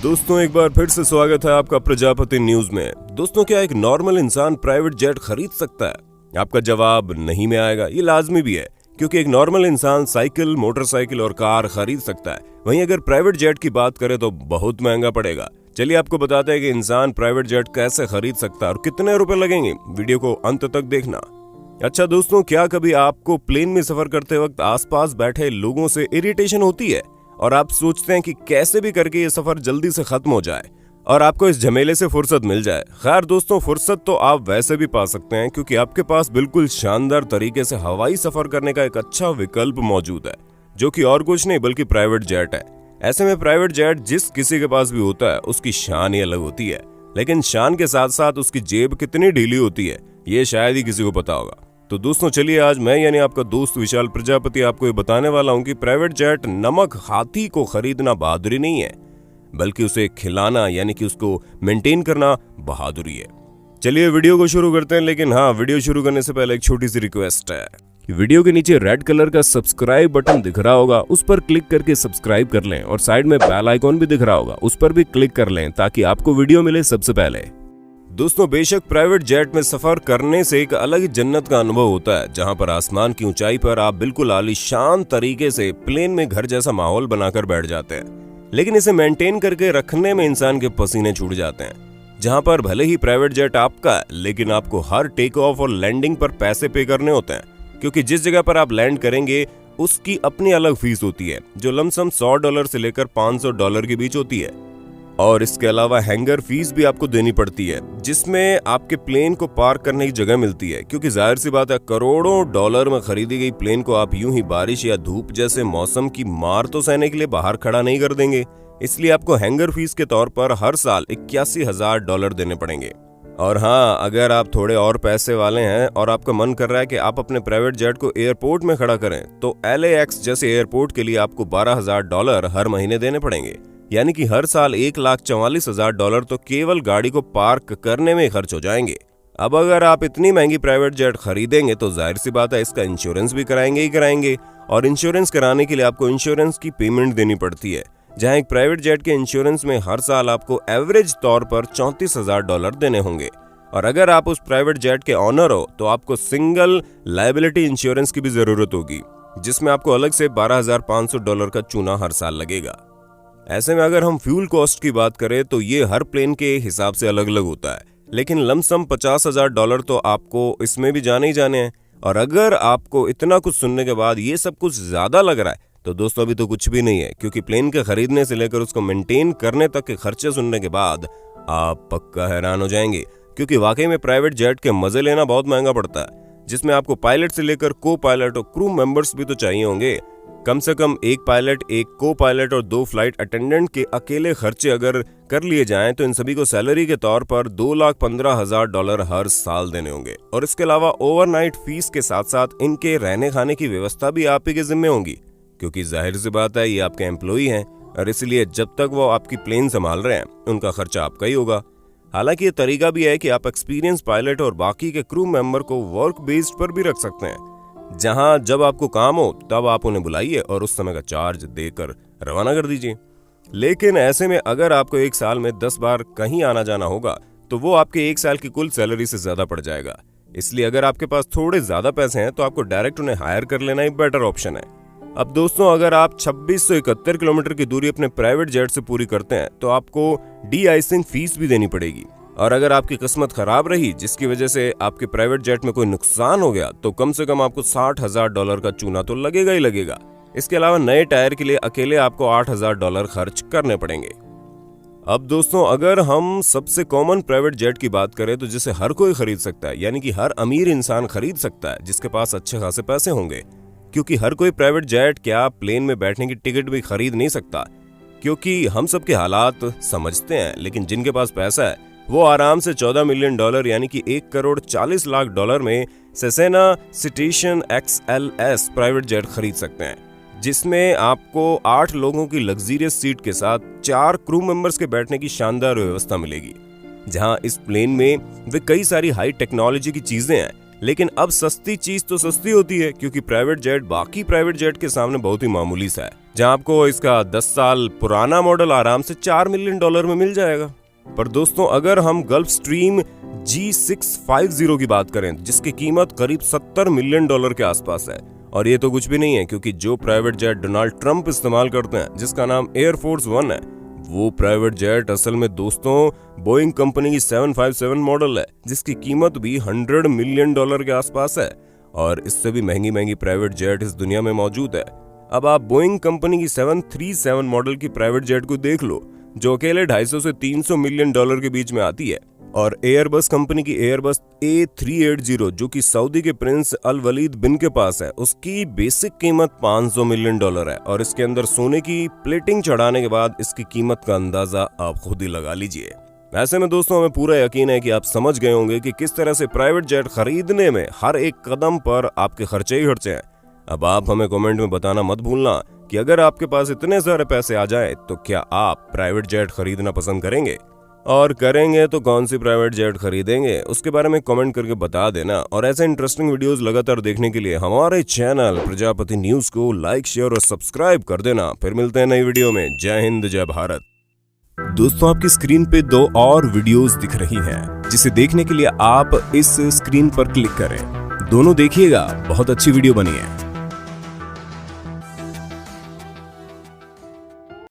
दोस्तों एक बार फिर से स्वागत है आपका प्रजापति न्यूज में। दोस्तों क्या एक नॉर्मल इंसान प्राइवेट जेट खरीद सकता है? आपका जवाब नहीं में आएगा। ये लाजमी भी है क्योंकि एक नॉर्मल इंसान साइकिल, मोटरसाइकिल और कार खरीद सकता है। वहीं अगर प्राइवेट जेट की बात करें तो बहुत महंगा पड़ेगा। चलिए आपको बताते हैं कि इंसान प्राइवेट जेट कैसे खरीद सकता है और कितने रुपए लगेंगे। वीडियो को अंत तक देखना। अच्छा दोस्तों, क्या कभी आपको प्लेन में सफर करते वक्त आसपास बैठे लोगों से इरिटेशन होती है और आप सोचते हैं कि कैसे भी करके ये सफर जल्दी से खत्म हो जाए और आपको इस झमेले से फुर्सत मिल जाए? खैर दोस्तों, फुर्सत तो आप वैसे भी पा सकते हैं क्योंकि आपके पास बिल्कुल शानदार तरीके से हवाई सफर करने का एक अच्छा विकल्प मौजूद है, जो कि और कुछ नहीं बल्कि प्राइवेट जेट है। ऐसे में प्राइवेट जेट जिस किसी के पास भी होता है उसकी शान ही अलग होती है, लेकिन शान के साथ साथ उसकी जेब कितनी ढीली होती है ये शायद ही किसी को पता होगा। तो दोस्तों चलिए आज मैं यानी आपका दोस्त विशाल प्रजापति आपको ये बताने वाला हूँ कि प्राइवेट जेट नमक हाथी को खरीदना बहादुरी नहीं है, बल्कि उसे खिलाना यानी कि उसको मेंटेन करना बहादुरी है। चलिए वीडियो को शुरू करते हैं, लेकिन हाँ, वीडियो शुरू करने से पहले एक छोटी सी रिक्वेस्ट है कि वीडियो के नीचे रेड कलर का सब्सक्राइब बटन दिख रहा होगा, उस पर क्लिक करके सब्सक्राइब कर लें और साइड में बेल आइकॉन भी दिख रहा होगा, उस पर भी क्लिक कर लें ताकि आपको वीडियो मिले सबसे पहले। दोस्तों बेशक प्राइवेट जेट में सफर करने से एक अलग ही जन्नत का अनुभव होता है, जहां पर आसमान की ऊंचाई पर आप बिल्कुल आलीशान तरीके से प्लेन में घर जैसा माहौल बनाकर बैठ जाते हैं। लेकिन इसे मेंटेन करके रखने में इंसान के पसीने छूट जाते हैं। जहां पर भले ही प्राइवेट जेट आपका है, लेकिन आपको हर टेक ऑफ और लैंडिंग पर पैसे पे करने होते हैं, क्योंकि जिस जगह पर आप लैंड करेंगे उसकी अपनी अलग फीस होती है, जो लमसम $100 से लेकर $500 के बीच होती है। और इसके अलावा हैंगर फीस भी आपको देनी पड़ती है, जिसमें आपके प्लेन को पार्क करने की जगह मिलती है, क्योंकि जाहिर सी बात है करोड़ों डॉलर में खरीदी गई प्लेन को आप यूं ही बारिश या धूप जैसे मौसम की मार तो सहने के लिए बाहर खड़ा नहीं कर देंगे। इसलिए आपको हैंगर फीस के तौर पर हर साल $81,000 देने पड़ेंगे। और हाँ, अगर आप थोड़े और पैसे वाले हैं और आपका मन कर रहा है कि आप अपने प्राइवेट जेट को एयरपोर्ट में खड़ा करें, तो LAX जैसे एयरपोर्ट के लिए आपको $12,000 हर महीने देने पड़ेंगे। यानी कि हर साल $1,44,000 तो केवल गाड़ी को पार्क करने में खर्च हो जाएंगे। अब अगर आप इतनी महंगी प्राइवेट जेट खरीदेंगे तो जाहिर सी बात है इसका इंश्योरेंस भी कराएंगे ही कराएंगे, और इंश्योरेंस कराने के लिए आपको इंश्योरेंस की पेमेंट देनी पड़ती है, जहां एक प्राइवेट जेट के इंश्योरेंस में हर साल आपको एवरेज तौर पर $34,000 देने होंगे। और अगर आप उस प्राइवेट जेट के ऑनर हो तो आपको सिंगल लायबिलिटी इंश्योरेंस की भी जरूरत होगी, जिसमें आपको अलग से $12,500 का चूना हर साल लगेगा। ऐसे में अगर हम फ्यूल कॉस्ट की बात करें तो ये हर प्लेन के हिसाब से अलग अलग होता है, लेकिन लमसम $50,000 तो आपको इसमें भी जाने ही जाने हैं। और अगर आपको इतना कुछ सुनने के बाद ये सब कुछ ज्यादा लग रहा है तो दोस्तों अभी तो कुछ भी नहीं है, क्योंकि प्लेन के खरीदने से लेकर उसको मेंटेन करने तक के खर्चे सुनने के बाद आप पक्का हैरान हो जाएंगे, क्योंकि वाकई में प्राइवेट जेट के मजे लेना बहुत महंगा पड़ता है, जिसमें आपको पायलट से लेकर को पायलट और क्रू मेंबर्स भी तो चाहिए होंगे। कम से कम एक पायलट, एक को पायलट और 2 फ्लाइट अटेंडेंट के अकेले खर्चे अगर कर लिए जाएं तो इन सभी को सैलरी के तौर पर $2,15,000 हर साल देने होंगे। और इसके अलावा ओवरनाइट फीस के साथ साथ इनके रहने खाने की व्यवस्था भी आप ही के जिम्मे होंगी, क्योंकि जाहिर सी बात है ये आपके एम्प्लॉई हैं और इसलिए जब तक वो आपकी प्लेन संभाल रहे हैं उनका खर्चा आपका ही होगा। हालांकि ये तरीका भी है कि आप एक्सपीरियंस पायलट और बाकी के क्रू मेंबर को वर्क बेस्ड पर भी रख सकते हैं, जहां जब आपको काम हो तब आप उन्हें बुलाइए और उस समय का चार्ज देकर रवाना कर दीजिए। लेकिन ऐसे में अगर आपको एक साल में 10 बार कहीं आना जाना होगा तो वो आपके एक साल की कुल सैलरी से ज्यादा पड़ जाएगा। इसलिए अगर आपके पास थोड़े ज्यादा पैसे हैं तो आपको डायरेक्ट उन्हें हायर कर लेना ही बेटर ऑप्शन है। अब दोस्तों अगर आप 2671 किलोमीटर की दूरी अपने प्राइवेट जेट से पूरी करते हैं तो आपको डी आइसिंग फीस भी देनी पड़ेगी। और अगर आपकी किस्मत खराब रही जिसकी वजह से आपके प्राइवेट जेट में कोई नुकसान हो गया तो कम से कम आपको $60,000 का चूना तो लगेगा ही लगेगा। इसके अलावा नए टायर के लिए अकेले आपको $8,000 खर्च करने पड़ेंगे। अब दोस्तों अगर हम सबसे कॉमन प्राइवेट जेट की बात करें तो जिसे हर कोई खरीद सकता है, यानी कि हर अमीर इंसान खरीद सकता है जिसके पास अच्छे खासे पैसे होंगे, क्योंकि हर कोई प्राइवेट जेट क्या प्लेन में बैठने की टिकट भी खरीद नहीं सकता, क्योंकि हम सबके हालात समझते हैं। लेकिन जिनके पास पैसा है वो आराम से $14 मिलियन यानी कि $1,40,00,000 में सेसेना सिटिशन XLS प्राइवेट जेट खरीद सकते हैं, जिसमें आपको 8 लोगों की लग्जरियस सीट के साथ 4 क्रू मेंबर्स के बैठने की शानदार व्यवस्था मिलेगी। जहां इस प्लेन में वे कई सारी हाई टेक्नोलॉजी की चीजें हैं, लेकिन अब सस्ती चीज तो सस्ती होती है, क्योंकि प्राइवेट जेट बाकी प्राइवेट जेट के सामने बहुत ही मामूली सा है। जहां आपको इसका 10 साल पुराना मॉडल आराम से $4 मिलियन में मिल जाएगा। पर दोस्तों, अगर हम गल्फ स्ट्रीम G650 की बात करें जिसकी कीमत करीब $70 मिलियन के आसपास है, और ये तो कुछ भी नहीं है क्योंकि जो प्राइवेट जेट डोनाल्ड ट्रंप इस्तेमाल करते हैं जिसका नाम एयरफोर्स वन है, वो प्राइवेट जेट असल में दोस्तों बोइंग कंपनी की 757 मॉडल है जिसकी कीमत भी $100 मिलियन के आसपास है, और इससे भी महंगी महंगी प्राइवेट जेट इस दुनिया में मौजूद है। अब आप बोइंग कंपनी की 737 मॉडल की प्राइवेट जेट को देख लो जो अकेले 250 से $300 मिलियन के बीच में आती है, और एयरबस कंपनी की एयरबस A380 जो कि सऊदी के प्रिंस अल वलीद बिन के पास है, उसकी बेसिक कीमत $500 मिलियन है, और इसके अंदर सोने की प्लेटिंग चढ़ाने के बाद इसकी कीमत का अंदाजा आप खुद ही लगा लीजिए। ऐसे में दोस्तों, हमें पूरा यकीन है कि आप समझ गए होंगे कि किस तरह से प्राइवेट जेट खरीदने में हर एक कदम पर आपके खर्चे ही खर्चे हैं। अब आप हमें कमेंट में बताना मत भूलना कि अगर आपके पास इतने सारे पैसे आ जाए तो क्या आप प्राइवेट जेट खरीदना पसंद करेंगे, और करेंगे तो कौन सी प्राइवेट जेट खरीदेंगे उसके बारे में कमेंट करके बता देना। और ऐसे इंटरेस्टिंग वीडियोस लगातार देखने के लिए हमारे चैनल प्रजापति न्यूज को लाइक, शेयर और सब्सक्राइब कर देना। फिर मिलते हैं नई वीडियो में। जय हिंद, जय भारत। दोस्तों, आपकी स्क्रीन पे 2 और वीडियोस दिख रही हैं, जिसे देखने के लिए आप इस स्क्रीन पर क्लिक करें। दोनों देखिएगा, बहुत अच्छी वीडियो बनी है।